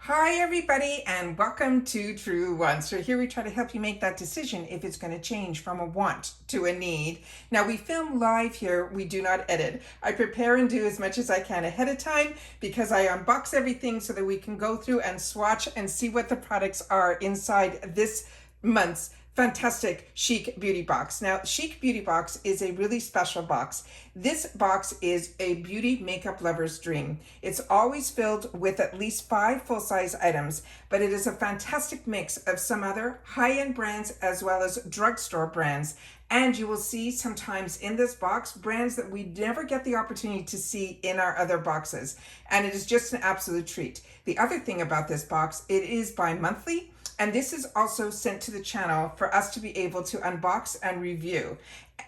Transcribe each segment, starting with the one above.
Hi everybody and welcome to Truewants. So here we try to help you make that decision if it's going to change from a want to a need. Now we film live here, we do not edit. I prepare and do as much as I can ahead of time because I unbox everything so that we can go through and swatch and see what the products are inside this month's fantastic Chic beauty box. Now, Chic beauty box is a really special box. This box is a beauty makeup lover's dream. It's always filled with at least 5 full-size items, but it is a fantastic mix of some other high-end brands as well as drugstore brands. And you will see sometimes in this box brands that we never get the opportunity to see in our other boxes. And it is just an absolute treat. The other thing about this box, it is bi-monthly. And this is also sent to the channel for us to be able to unbox and review.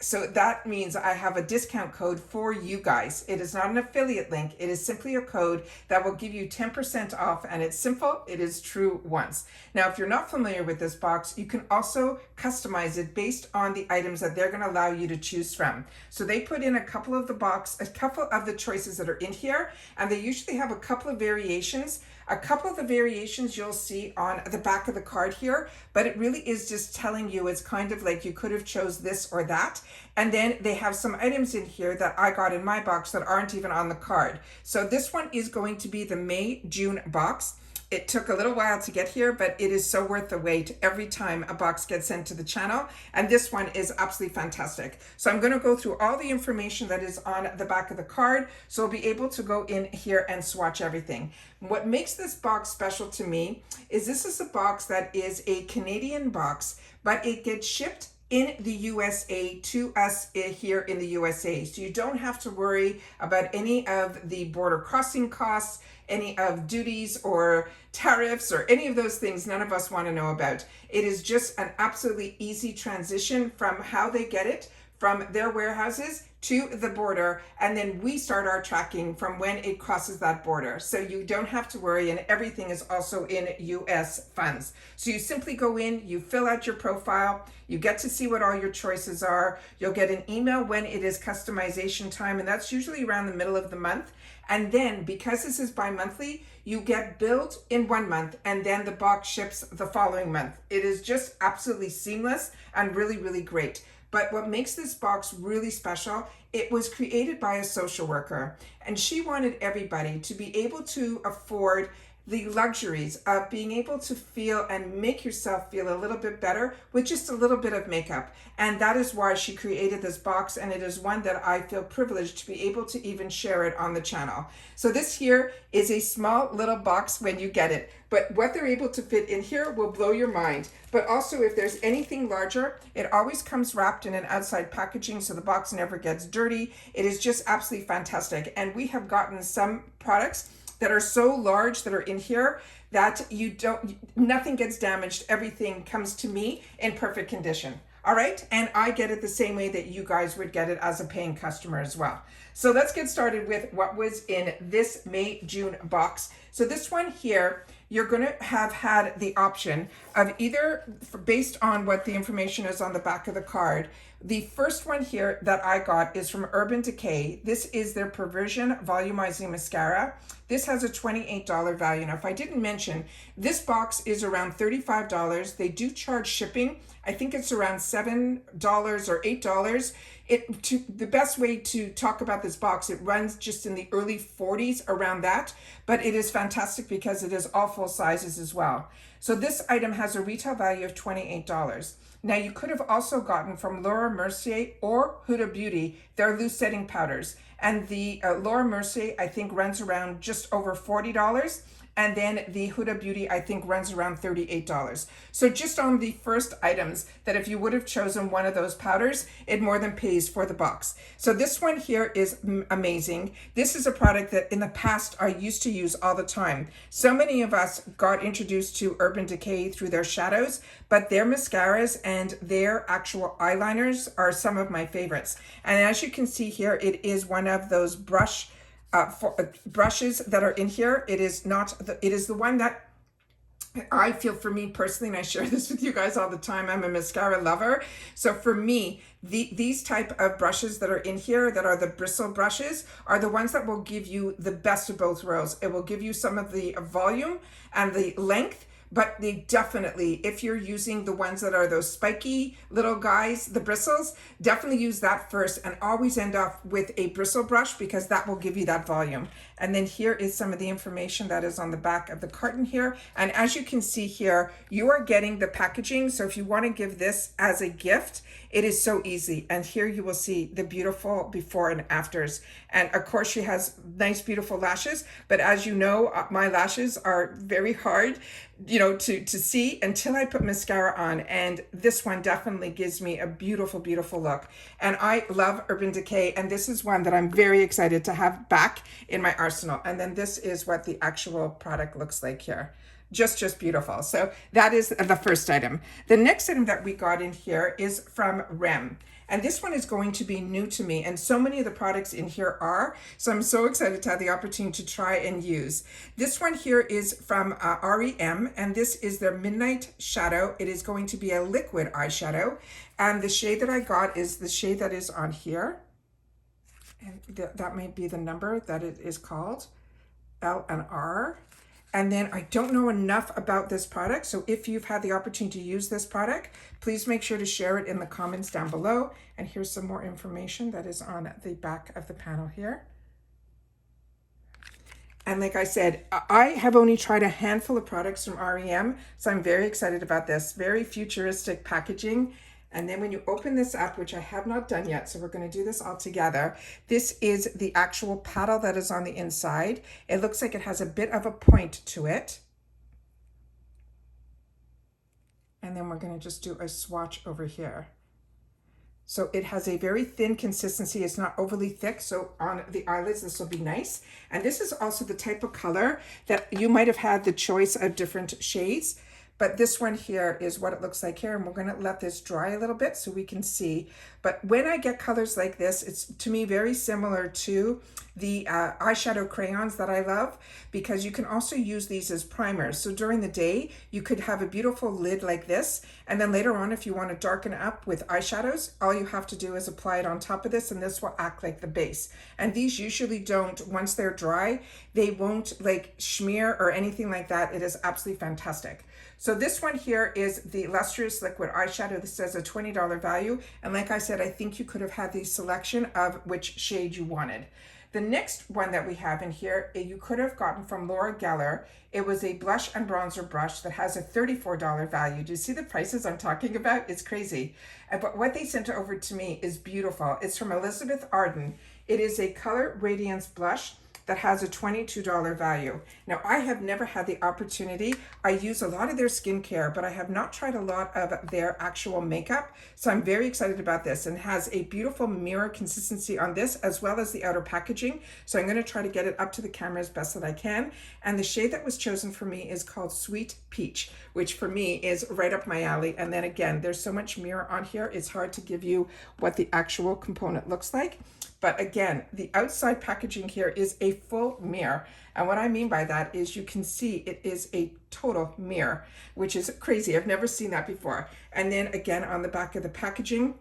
So that means I have a discount code for you guys. It is not an affiliate link. It is simply a code that will give you 10% off, and it's simple. It is Truewants. Now, if you're not familiar with this box, you can also customize it based on the items that they're going to allow you to choose from. So they put in a couple of the choices that are in here, and they usually have a couple of variations. A couple of the variations you'll see on the back of the card here, but it really is just telling you it's kind of like you could have chose this or that. And then they have some items in here that I got in my box that aren't even on the card. So this one is going to be the May-June box. It took a little while to get here, but it is so worth the wait every time a box gets sent to the channel. And this one is absolutely fantastic. So I'm going to go through all the information that is on the back of the card. So we'll be able to go in here and swatch everything. What makes this box special to me is this is a box that is a Canadian box, but it gets shipped in the USA to us here in the USA. So you don't have to worry about any of the border crossing costs, any of duties or tariffs or any of those things none of us want to know about. It is just an absolutely easy transition from how they get it from their warehouses to the border, and then we start our tracking from when it crosses that border. So you don't have to worry, and everything is also in US funds. So you simply go in, you fill out your profile, you get to see what all your choices are. You'll get an email when it is customization time, and that's usually around the middle of the month. And then because this is bi-monthly, you get billed in 1 month, and then the box ships the following month. It is just absolutely seamless and really, really great. But what makes this box really special, it was created by a social worker, and she wanted everybody to be able to afford the luxuries of being able to feel and make yourself feel a little bit better with just a little bit of makeup. And that is why she created this box, and it is one that I feel privileged to be able to even share it on the channel. So this here is a small little box when you get it, but what they're able to fit in here will blow your mind. But also if there's anything larger, it always comes wrapped in an outside packaging so the box never gets dirty. It is just absolutely fantastic. And we have gotten some products that are so large that are in here that nothing gets damaged. Everything comes to me in perfect condition. All right, and I get it the same way that you guys would get it as a paying customer as well. So let's get started with what was in this May-June box. So this one here, you're going to have had the option of either, based on what the information is on the back of the card. The first one here that I got is from Urban Decay. This is their Perversion Volumizing Mascara. This has a $28 value. Now, if I didn't mention, this box is around $35. They do charge shipping. I think it's around $7 or $8. The best way to talk about this box, it runs just in the early 40s, around that, but it is fantastic because it is all full sizes as well. So this item has a retail value of $28. Now you could have also gotten from Laura Mercier or Huda Beauty their loose setting powders, and the Laura Mercier I think runs around just over $40. And then the Huda Beauty, I think, runs around $38. So just on the first items, that if you would have chosen one of those powders, it more than pays for the box. So this one here is amazing. This is a product that in the past I used to use all the time. So many of us got introduced to Urban Decay through their shadows, but their mascaras and their actual eyeliners are some of my favorites. And as you can see here, it is one of those brushes that are in here. It is the one that I feel, for me personally, and I share this with you guys all the time, I'm a mascara lover. So for me, these type of brushes that are in here, that are the bristle brushes, are the ones that will give you the best of both worlds. It will give you some of the volume and the length, but they definitely, if you're using the ones that are those spiky little guys, the bristles, definitely use that first and always end off with a bristle brush, because that will give you that volume. And then here is some of the information that is on the back of the carton here. And as you can see here, you are getting the packaging. So if you want to give this as a gift, it is so easy. And here you will see the beautiful before and afters. And of course she has nice, beautiful lashes, but as you know, my lashes are very hard, you know, to see until I put mascara on. And this one definitely gives me a beautiful, beautiful look. And I love Urban Decay. And this is one that I'm very excited to have back in my arsenal. And then this is what the actual product looks like here. Just beautiful. So that is the first item. The next item that we got in here is from Rem. And this one is going to be new to me, and so many of the products in here are. So I'm so excited to have the opportunity to try and use. This one here is from REM, and this is their Midnight Shadow. It is going to be a liquid eyeshadow. And the shade that I got is the shade that is on here. And that might be the number that it is called, L and R. And then I don't know enough about this product, so if you've had the opportunity to use this product, please make sure to share it in the comments down below. And here's some more information that is on the back of the panel here. And like I said, I have only tried a handful of products from REM, so I'm very excited about this. Very futuristic packaging. And then when you open this up, which I have not done yet, so we're going to do this all together. This is the actual paddle that is on the inside. It looks like it has a bit of a point to it. And then we're going to just do a swatch over here. So it has a very thin consistency. It's not overly thick. So on the eyelids, this will be nice. And this is also the type of color that you might have had the choice of different shades. But this one here is what it looks like here. And we're going to let this dry a little bit so we can see. But when I get colors like this, it's to me very similar to the eyeshadow crayons that I love, because you can also use these as primers. So during the day, you could have a beautiful lid like this. And then later on, if you want to darken up with eyeshadows, all you have to do is apply it on top of this, and this will act like the base. And these usually don't, once they're dry, they won't like smear or anything like that. It is absolutely fantastic. So this one here is the Lustrous Liquid Eyeshadow. This has a $20 value. And like I said, I think you could have had the selection of which shade you wanted. The next one that we have in here, you could have gotten from Laura Geller. It was a blush and bronzer brush that has a $34 value. Do you see the prices I'm talking about? It's crazy. But what they sent over to me is beautiful. It's from Elizabeth Arden. It is a Color Radiance blush that has a $22 value. Now, I have never had the opportunity. I use a lot of their skincare, but I have not tried a lot of their actual makeup. So I'm very excited about this, and has a beautiful mirror consistency on this, as well as the outer packaging. So I'm gonna try to get it up to the camera as best that I can. And the shade that was chosen for me is called Sweet Peach, which for me is right up my alley. And then again, there's so much mirror on here, it's hard to give you what the actual component looks like. But again, the outside packaging here is a full mirror. And what I mean by that is you can see it is a total mirror, which is crazy. I've never seen that before. And then again, on the back of the packaging,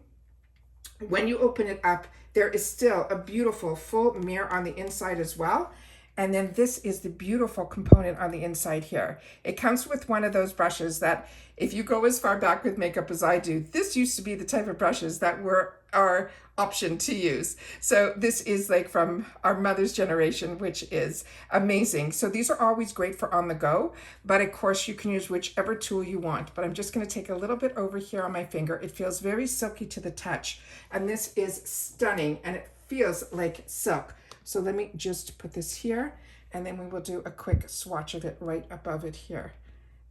when you open it up, there is still a beautiful full mirror on the inside as well. And then this is the beautiful component on the inside here. It comes with one of those brushes that, if you go as far back with makeup as I do, this used to be the type of brushes that were our option to use. So this is like from our mother's generation, which is amazing. So these are always great for on the go, but of course you can use whichever tool you want. But I'm just going to take a little bit over here on my finger. It feels very silky to the touch, and this is stunning, and it feels like silk. So let me just put this here, and then we will do a quick swatch of it right above it here.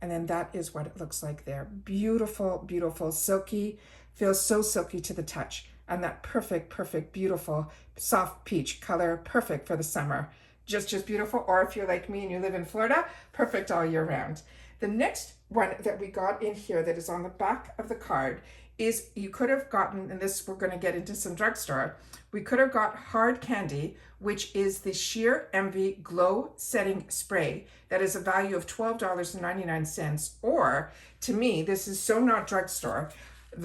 And then that is what it looks like there. Beautiful, beautiful, silky, feels so silky to the touch. And that perfect, beautiful, soft peach color, perfect for the summer. Just beautiful. Or if you're like me and you live in Florida, perfect all year round. The next one that we got in here that is on the back of the card is you could have gotten, and this we're going to get into some drugstore, we could have got Hard Candy, which is the Sheer Envy Glow Setting Spray that is a value of $12.99. Or, to me, this is so not drugstore,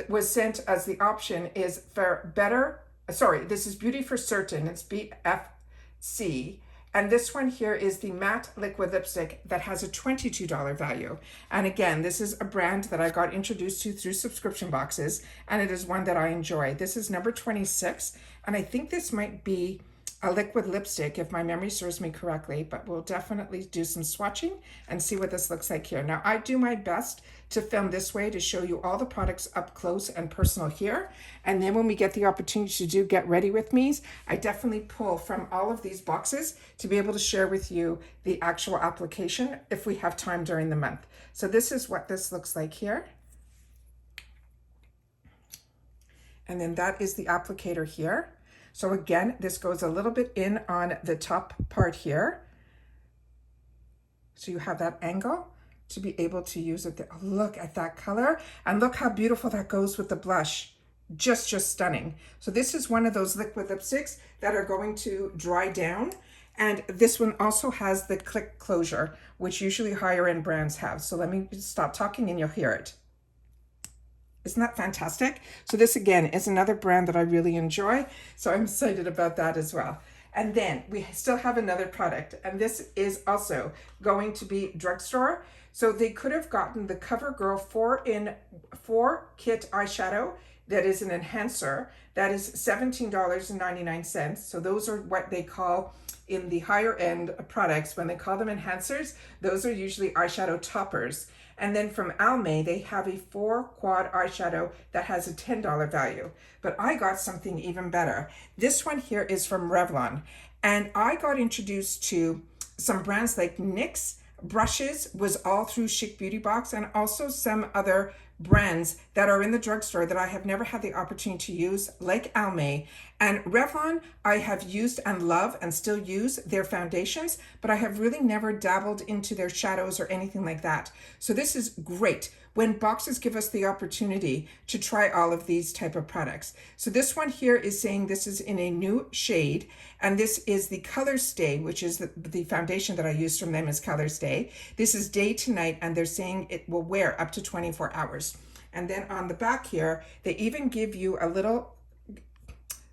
was sent as the option is for better, sorry, this is Beauty for Certain, it's BFC. And this one here is the matte liquid lipstick that has a $22 value. And again, this is a brand that I got introduced to through subscription boxes, and it is one that I enjoy. This is number 26, and I think this might be a liquid lipstick if my memory serves me correctly, but we'll definitely do some swatching and see what this looks like here. Now, I do my best to film this way to show you all the products up close and personal here. And then when we get the opportunity to do Get Ready With Me's, I definitely pull from all of these boxes to be able to share with you the actual application if we have time during the month. So this is what this looks like here. And then that is the applicator here. So again, this goes a little bit in on the top part here. So you have that angle to be able to use it there. Oh, look at that color, and look how beautiful that goes with the blush. Just stunning. So this is one of those liquid lipsticks that are going to dry down. And this one also has the click closure, which usually higher end brands have. So let me stop talking and you'll hear it. Isn't that fantastic? So this again is another brand that I really enjoy. So I'm excited about that as well. And then we still have another product, and this is also going to be drugstore. So they could have gotten the CoverGirl 4-in-4 kit eyeshadow that is an enhancer. That is $17.99. So those are what they call in the higher end products, when they call them enhancers, those are usually eyeshadow toppers. And then from Almay, they have a 4-quad eyeshadow that has a $10 value. But I got something even better. This one here is from Revlon. And I got introduced to some brands like NYX. Brushes was all through Chic Beauty Box, and also some other brands that are in the drugstore that I have never had the opportunity to use, like Almay. And Revlon, I have used and love and still use their foundations, but I have really never dabbled into their shadows or anything like that. So this is great when boxes give us the opportunity to try all of these type of products. So this one here is saying this is in a new shade, and this is the Color Stay, which is the foundation that I use from them is Color Stay. This is day to night, and they're saying it will wear up to 24 hours. And then on the back here, they even give you a little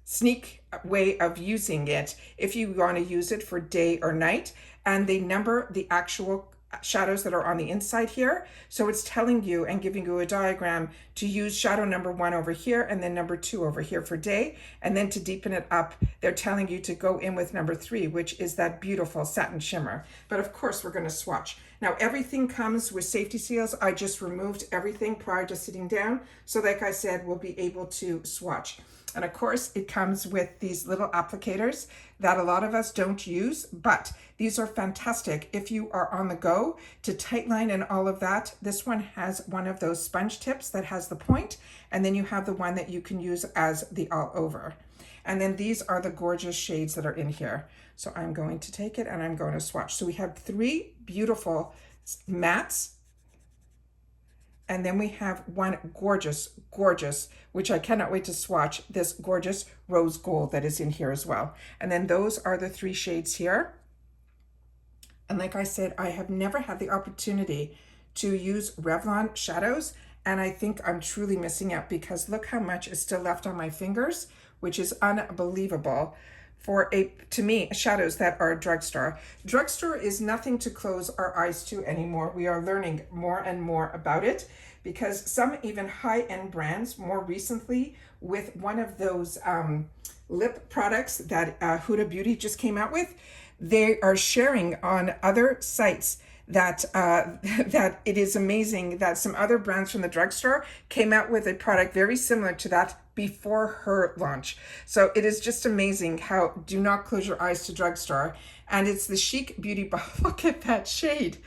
sneak way of using it if you want to use it for day or night, and they number the actual shadows that are on the inside here. So it's telling you and giving you a diagram to use shadow number 1 over here and then number 2 over here for day. And then to deepen it up, they're telling you to go in with number 3, which is that beautiful satin shimmer. But of course, we're going to swatch. Now, everything comes with safety seals. I just removed everything prior to sitting down. So like I said, we'll be able to swatch. And of course, it comes with these little applicators that a lot of us don't use, but these are fantastic if you are on the go to tightline and all of that. This one has one of those sponge tips that has the point, and then you have the one that you can use as the all over. And then these are the gorgeous shades that are in here. So I'm going to take it and I'm going to swatch. So we have 3 beautiful mattes. And then we have one gorgeous, which I cannot wait to swatch, this gorgeous rose gold that is in here as well. And then those are the 3 shades here. And like I said, I have never had the opportunity to use Revlon shadows. And I think I'm truly missing out because look how much is still left on my fingers, which is unbelievable for to me, shadows that are drugstore. Drugstore is nothing to close our eyes to anymore. We are learning more and more about it because some even high-end brands more recently with one of those lip products that Huda Beauty just came out with, they are sharing on other sites that that it is amazing that some other brands from the drugstore came out with a product very similar to that before her launch. So it is just amazing how do not close your eyes to drugstore. And it's the Chic Beauty Box. Look at that shade.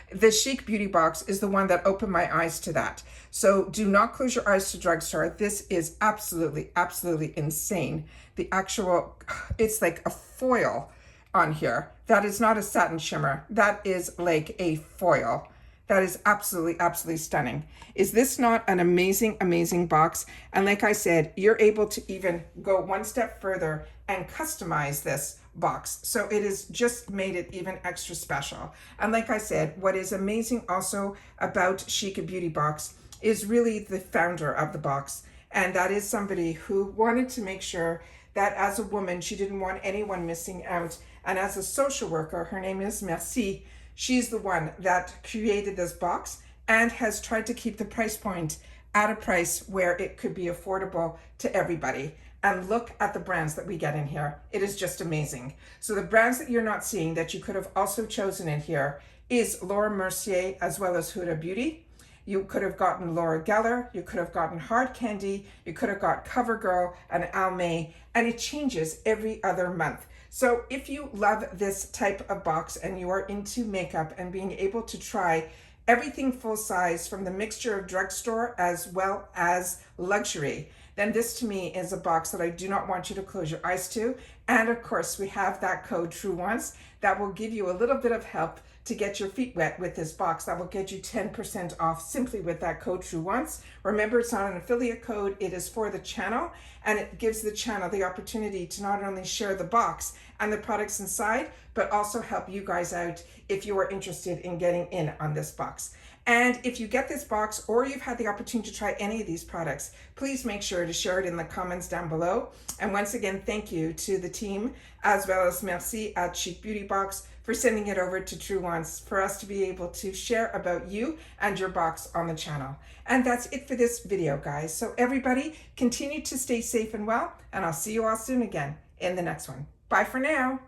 The Chic Beauty Box is the one that opened my eyes to that. So do not close your eyes to drugstore. This is absolutely, absolutely insane. The actual, it's like a foil on here. That is not a satin shimmer. That is like a foil. That is absolutely, absolutely stunning. Is this not an amazing, amazing box? And like I said, you're able to even go one step further and customize this box. So it has just made it even extra special. And like I said, what is amazing also about Chic Beauty Box is really the founder of the box. And that is somebody who wanted to make sure that as a woman, she didn't want anyone missing out. And as a social worker, her name is Merci. She's the one that created this box and has tried to keep the price point at a price where it could be affordable to everybody. And look at the brands that we get in here. It is just amazing. So the brands that you're not seeing that you could have also chosen in here is Laura Mercier as well as Huda Beauty. You could have gotten Laura Geller, you could have gotten Hard Candy, you could have got CoverGirl and Almay, and it changes every other month. So if you love this type of box and you are into makeup and being able to try everything full size from the mixture of drugstore as well as luxury, then this to me is a box that I do not want you to close your eyes to. And of course, we have that code Truewants that will give you a little bit of help to get your feet wet with this box. That will get you 10% off simply with that code Truewants. Remember, it's not an affiliate code, it is for the channel, and it gives the channel the opportunity to not only share the box and the products inside, but also help you guys out if you are interested in getting in on this box. And if you get this box or you've had the opportunity to try any of these products, please make sure to share it in the comments down below. And once again, thank you to the team as well as Merci at Chic Beauty Box for sending it over to Truewants for us to be able to share about you and your box on the channel. And that's it for this video, guys. So everybody continue to stay safe and well, and I'll see you all soon again in the next one. Bye for now.